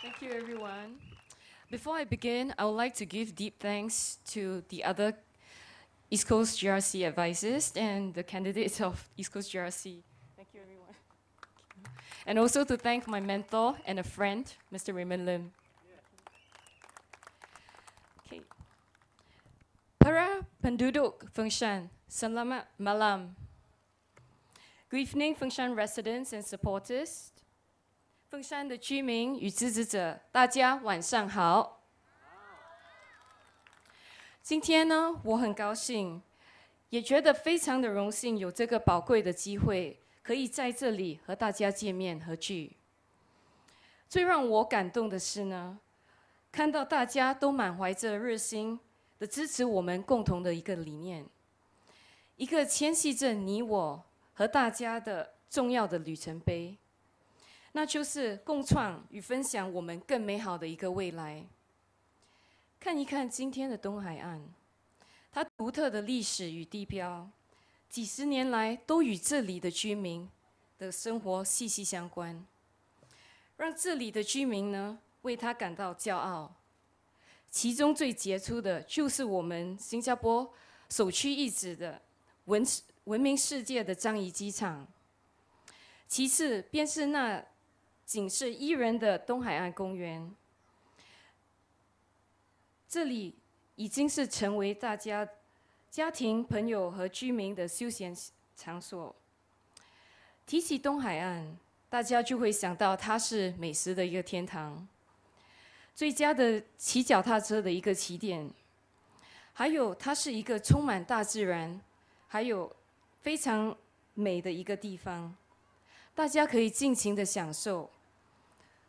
Thank you, everyone. Before I begin, I would like to give deep thanks to the other East Coast GRC advisors and the candidates of East Coast GRC. Thank you, everyone. And also to thank my mentor and a friend, Mr. Raymond Lim. Okay. Para penduduk Fengshan, selamat malam. Good evening, Fengshan residents and supporters. 凤山的居民与支持者，大家晚上好。今天呢，我很高兴，也觉得非常的荣幸，有这个宝贵的机会，可以在这里和大家见面合聚。最让我感动的是呢，看到大家都满怀着热心的支持我们共同的一个理念，一个牵系着你我和大家的重要的里程碑。 那就是共创与分享我们更美好的一个未来。看一看今天的东海岸，它独特的历史与地标，几十年来都与这里的居民的生活息息相关，让这里的居民呢为它感到骄傲。其中最杰出的就是我们新加坡首屈一指的闻名世界的樟宜机场，其次便是那 仅是1人的东海岸公园，这里已经是成为大家家庭、朋友和居民的休闲场所。提起东海岸，大家就会想到它是美食的一个天堂，最佳的骑脚踏车的一个起点，还有它是一个充满大自然，还有非常美的一个地方，大家可以尽情的享受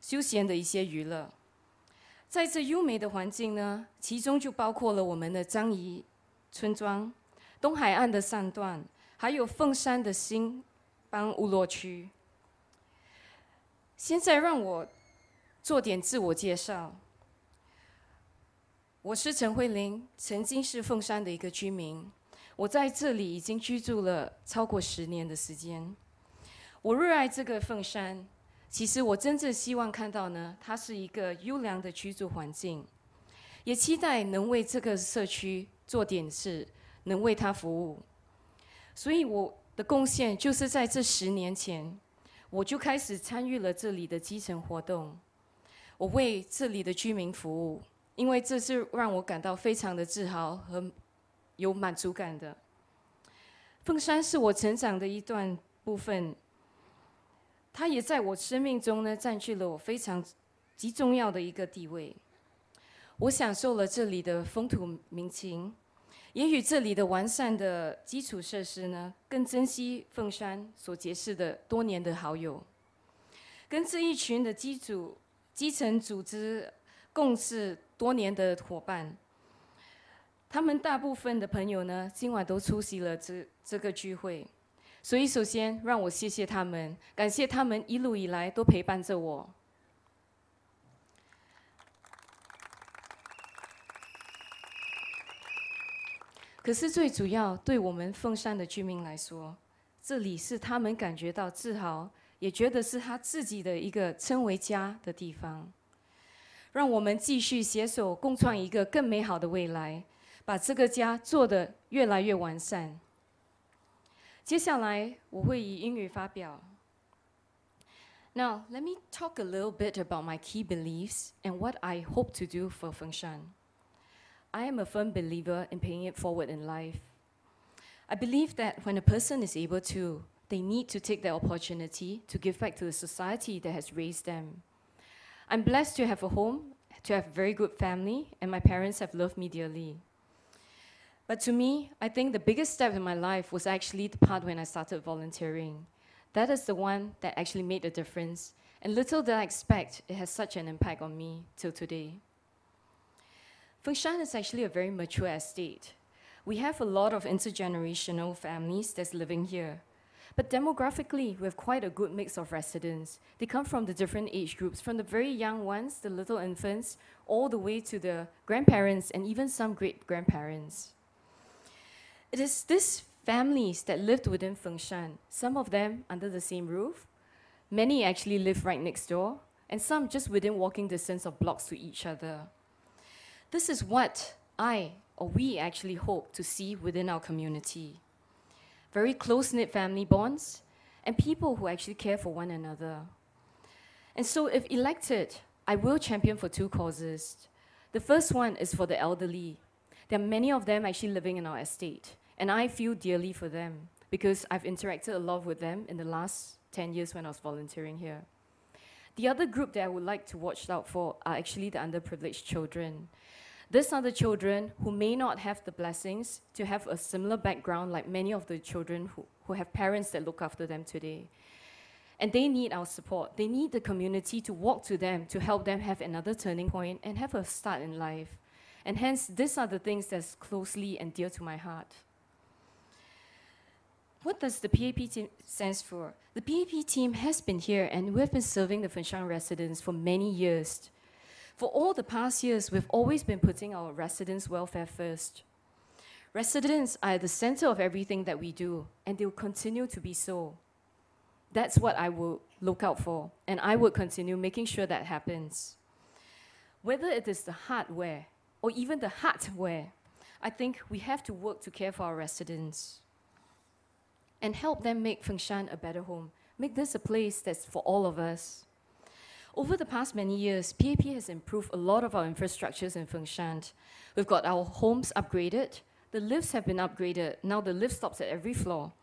休闲的一些娱乐，在这优美的环境呢，其中就包括了我们的樟宜村庄、东海岸的扇段，还有凤山的新邦部落区。现在让我做点自我介绍。我是陈慧玲，曾经是凤山的一个居民，我在这里已经居住了超过10年的时间。我热爱这个凤山。 其实我真正希望看到呢，它是一个优良的居住环境，也期待能为这个社区做点事，能为它服务。所以我的贡献就是在这10年前，我就开始参与了这里的基层活动，我为这里的居民服务，因为这是让我感到非常的自豪和有满足感的。凤山是我成长的一段部分。 它也在我生命中呢，占据了我非常极重要的一个地位。我享受了这里的风土民情，也与这里的完善的基础设施呢，更珍惜凤山所结识的多年的好友，跟这一群的基层组织共事多年的伙伴。他们大部分的朋友呢，今晚都出席了这个聚会。 所以，首先让我谢谢他们，感谢他们一路以来都陪伴着我。可是，最主要对我们凤山的居民来说，这里是他们感觉到自豪，也觉得是他自己的一个称为家的地方。让我们继续携手共创一个更美好的未来，把这个家做得越来越完善。 接下来我会以英语发表。Now, let me talk a little bit about my key beliefs and what I hope to do for Fengshan. I am a firm believer in paying it forward in life. I believe that when a person is able to, they need to take that opportunity to give back to the society that has raised them. I'm blessed to have a home, to have a very good family, and my parents have loved me dearly. But to me, I think the biggest step in my life was actually the part when I started volunteering. That is the one that actually made a difference. And little did I expect it has such an impact on me till today. Fengshan is actually a very mature estate. We have a lot of intergenerational families that's living here. But demographically, we have quite a good mix of residents. They come from the different age groups, from the very young ones, the little infants, all the way to the grandparents and even some great-grandparents. It is these families that lived within Fengshan, some of them under the same roof. Many actually live right next door, and some just within walking distance of blocks to each other. This is what we actually hope to see within our community. Very close-knit family bonds, and people who actually care for one another. And so if elected, I will champion for two causes. The first one is for the elderly. There are many of them actually living in our estate, and I feel dearly for them because I've interacted a lot with them in the last 10 years when I was volunteering here. The other group that I would like to watch out for are actually the underprivileged children. These are the children who may not have the blessings to have a similar background like many of the children who have parents that look after them today. And they need our support. They need the community to walk to them to help them have another turning point and have a start in life. And hence, these are the things that's closely and dear to my heart. What does the PAP team stand for? The PAP team has been here and we've been serving the Fengshan residents for many years. For all the past years, we've always been putting our residents' welfare first. Residents are at the center of everything that we do, and they will continue to be so. That's what I will look out for, and I will continue making sure that happens. Whether it is the hardware or even the hardware, I think we have to work to care for our residents and help them make Fengshan a better home, make this a place that's for all of us. Over the past many years, PAP has improved a lot of our infrastructures in Fengshan. We've got our homes upgraded, the lifts have been upgraded, now the lift stops at every floor.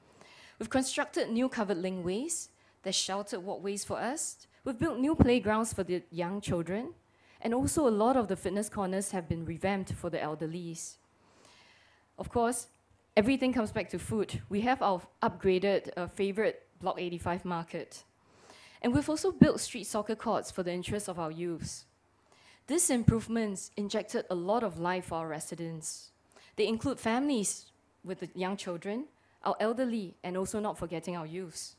We've constructed new covered linkways, there's sheltered walkways for us, we've built new playgrounds for the young children, and also a lot of the fitness corners have been revamped for the elderlies. Of course, everything comes back to food. We have our upgraded favorite Block 85 market. And we've also built street soccer courts for the interests of our youths. These improvements injected a lot of life for our residents. They include families with the young children, our elderly, and also not forgetting our youths.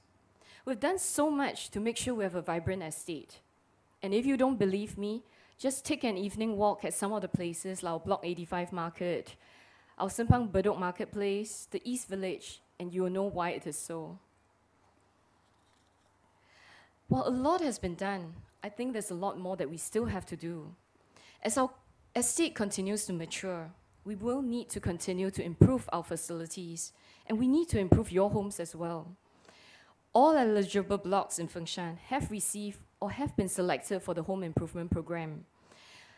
We've done so much to make sure we have a vibrant estate. And if you don't believe me, just take an evening walk at some of the places like our Block 85 market, our Simpang Bedok marketplace, the East Village, and you will know why it is so. While a lot has been done, I think there's a lot more that we still have to do. As our estate continues to mature, we will need to continue to improve our facilities, and we need to improve your homes as well. All eligible blocks in Fengshan have received or have been selected for the home improvement program.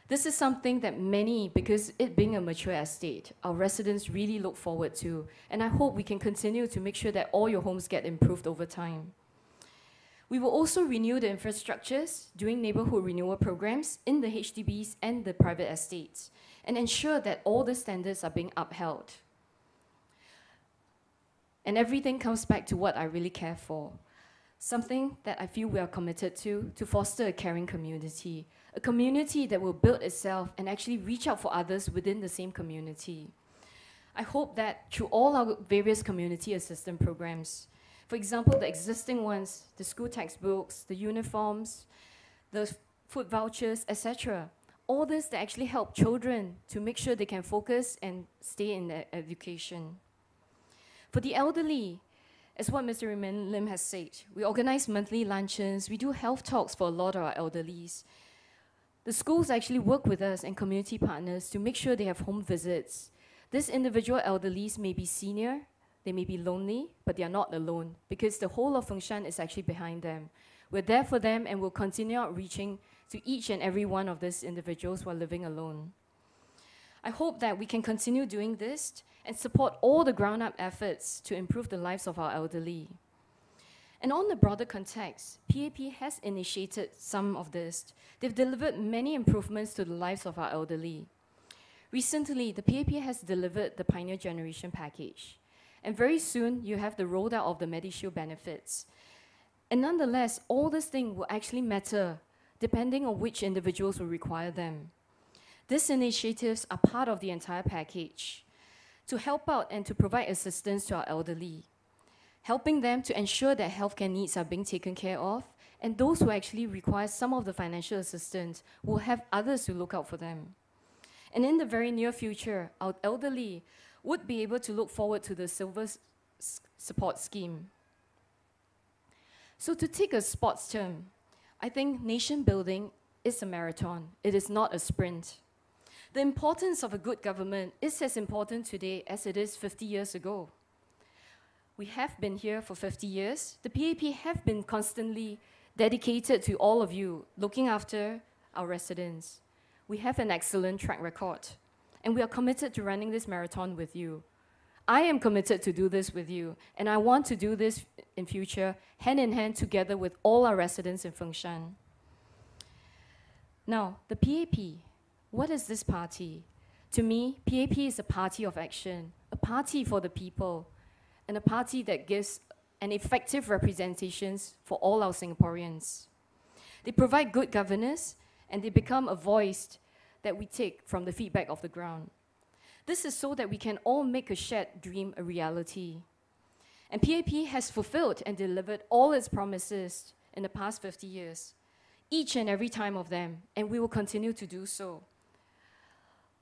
This is something that many, because it being a mature estate, our residents really look forward to, and I hope we can continue to make sure that all your homes get improved over time. We will also renew the infrastructures, doing neighborhood renewal programs in the HDBs and the private estates, and ensure that all the standards are being upheld. And everything comes back to what I really care for. Something that I feel we are committed to foster a caring community. A community that will build itself and actually reach out for others within the same community. I hope that through all our various community assistance programs, for example, the existing ones, the school textbooks, the uniforms, the food vouchers, etc. All this that actually help children to make sure they can focus and stay in their education. For the elderly, as what Mr. Raymond Lim has said, we organize monthly luncheons, we do health talks for a lot of our elderlies. The schools actually work with us and community partners to make sure they have home visits. These individual elderlies may be senior, they may be lonely, but they are not alone because the whole of Fengshan is actually behind them. We're there for them and we'll continue outreaching to each and every one of these individuals who are living alone. I hope that we can continue doing this and support all the ground-up efforts to improve the lives of our elderly. And on the broader context, PAP has initiated some of this. They've delivered many improvements to the lives of our elderly. Recently, the PAP has delivered the Pioneer Generation Package. And very soon, you have the rollout of the MediShield benefits. And nonetheless, all these things will actually matter depending on which individuals will require them. These initiatives are part of the entire package to help out and to provide assistance to our elderly, helping them to ensure that healthcare needs are being taken care of, and those who actually require some of the financial assistance will have others to look out for them. And in the very near future, our elderly would be able to look forward to the Silver Support Scheme. So to take a sports term, I think nation building is a marathon. It is not a sprint. The importance of a good government is as important today as it is 50 years ago. We have been here for 50 years. The PAP have been constantly dedicated to all of you, looking after our residents. We have an excellent track record, and we are committed to running this marathon with you. I am committed to do this with you, and I want to do this in future, hand in hand together with all our residents in Fengshan. Now, the PAP, what is this party? To me, PAP is a party of action, a party for the people, and a party that gives an effective representations for all our Singaporeans. They provide good governance, and they become a voice that we take from the feedback of the ground. This is so that we can all make a shared dream a reality. And PAP has fulfilled and delivered all its promises in the past 50 years, each and every time of them, and we will continue to do so.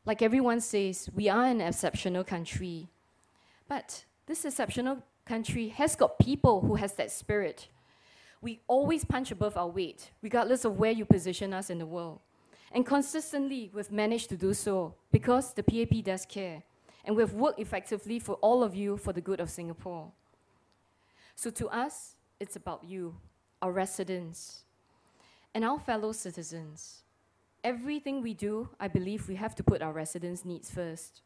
Like everyone says, we are an exceptional country, but this exceptional country has got people who has that spirit. We always punch above our weight, regardless of where you position us in the world. And consistently, we've managed to do so because the PAP does care. And we've worked effectively for all of you for the good of Singapore. So to us, it's about you, our residents, and our fellow citizens. Everything we do, I believe we have to put our residents' needs first.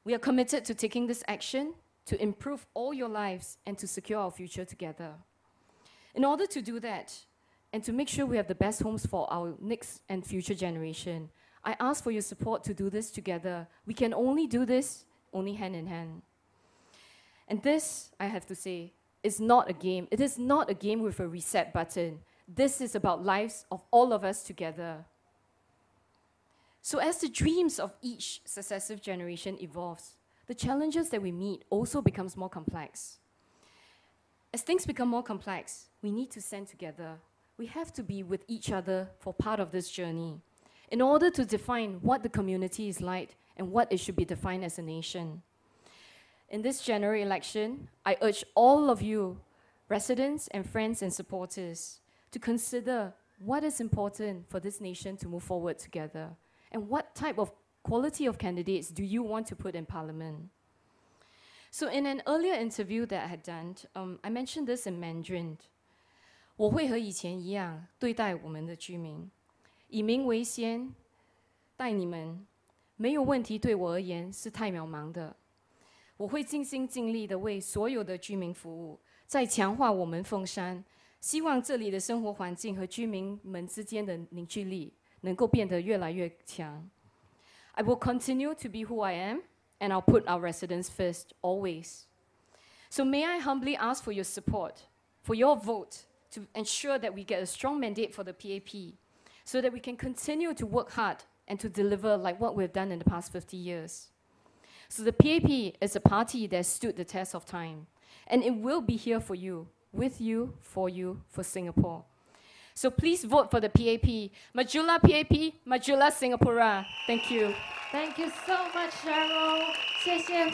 We are committed to taking this action to improve all your lives and to secure our future together. In order to do that, and to make sure we have the best homes for our next and future generation, I ask for your support to do this together. We can only do this only hand in hand. And this, I have to say, is not a game. It is not a game with a reset button. This is about lives of all of us together. So as the dreams of each successive generation evolves, the challenges that we meet also becomes more complex. As things become more complex, we need to stand together. We have to be with each other for part of this journey in order to define what the community is like and what it should be defined as a nation. In this general election, I urge all of you, residents and friends and supporters, to consider what is important for this nation to move forward together and what type of quality of candidates do you want to put in Parliament. So in an earlier interview that I had done, I mentioned this in Mandarin. 我会和以前一样对待我们的居民，以民为先，待你们，没有问题对我而言是太渺茫的。我会尽心尽力地为所有的居民服务，在强化我们凤山，希望这里的生活环境和居民们之间的凝聚力能够变得越来越强。I will continue to be who I am, and I'll put our residents first, always. So may I humbly ask for your support, for your vote, to ensure that we get a strong mandate for the PAP, so that we can continue to work hard and to deliver like what we've done in the past 50 years. So the PAP is a party that stood the test of time, and it will be here for you, with you, for Singapore. So please vote for the PAP. Majula PAP, Majula Singapura. Thank you. Thank you so much, Cheryl. 谢谢。